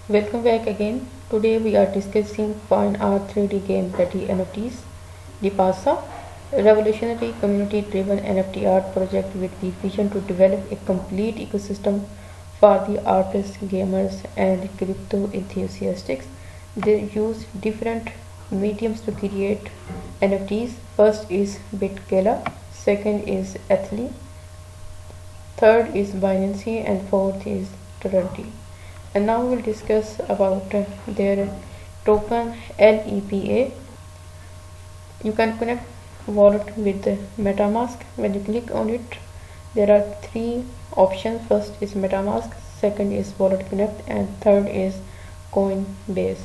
Welcome back again. Today we are discussing fine art 3D game Petty NFTs. Lepasa, a revolutionary community-driven NFT art project with the vision to develop a complete ecosystem for the artists, gamers, and crypto enthusiasts. They use different mediums to create NFTs. First is Bitgala, second is Ethly, third is Binance, and fourth is Torrenti. And now we'll discuss about their token LEPA. You can connect wallet with the MetaMask. When you click on it, there are three options. First is MetaMask, second is wallet connect, and third is Coinbase.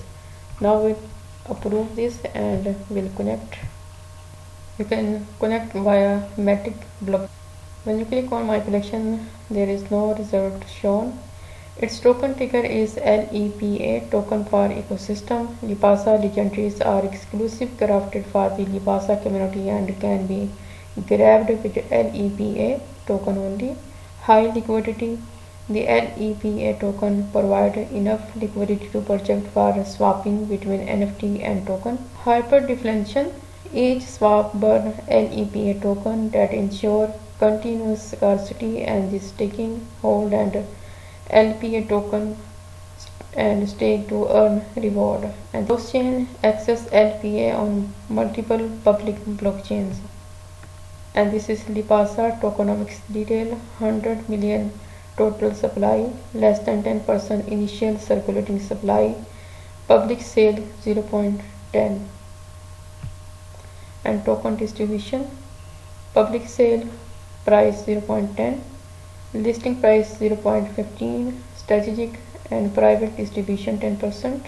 Now we'll approve this and we'll connect. You can connect via Matic block. When you click on my collection, there is no result shown. Its token ticker is LEPA, token for ecosystem. Lepasa legendaries are exclusive crafted for the Lepasa community and can be grabbed with LEPA token only. High liquidity. The LEPA token provides enough liquidity to project for swapping between NFT and token. Hyperdeflation. Each swap burn LEPA token that ensure continuous scarcity and the staking hold and LPA token and stake to earn reward. And those chain access LPA on multiple public blockchains. And this is Lepasa tokenomics detail. 100 million total supply, less than 10% initial circulating supply, public sale 0.10, and token distribution. Public sale price 0.10, listing price 0.15, strategic and private distribution 10%.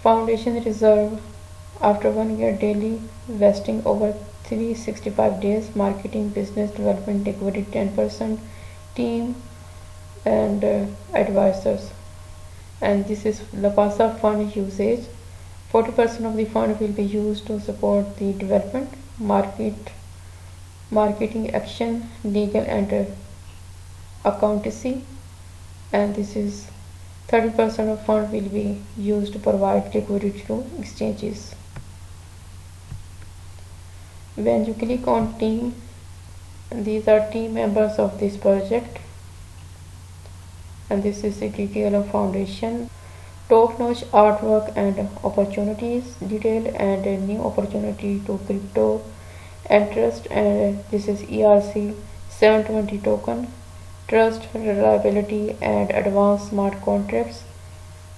Foundation reserve after 1 year daily vesting over 365 days, marketing, business development, liquidity 10%, team and advisors. And this is Lepasa fund usage. 40% of the fund will be used to support the development, marketing action, legal and accountancy, and this is 30% of fund will be used to provide liquidity to exchanges. When you click on team, these are team members of this project, and this is the detail of foundation. Top-notch artwork and opportunities detail and a new opportunity to crypto interest, and this is ERC 720 token, trust, reliability and advanced smart contracts,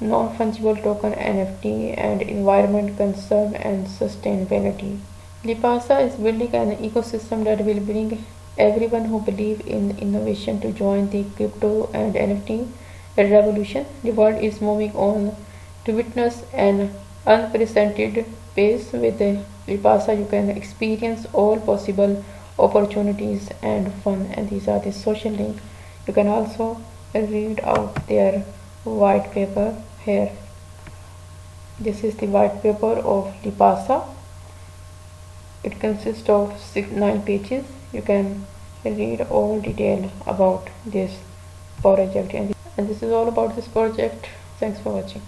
non-fungible token NFT, and environment concern and sustainability. Lepasa is building an ecosystem that will bring everyone who believes in innovation to join the crypto and NFT revolution. The world is moving on to witness an unprecedented pace. With Lepasa, you can experience all possible opportunities and fun, and these are the social link. You can also read out their white paper here. This is the white paper of Lepasa. It consists of 9 pages. You can read all detail about this project, and this is all about this project. Thanks for watching.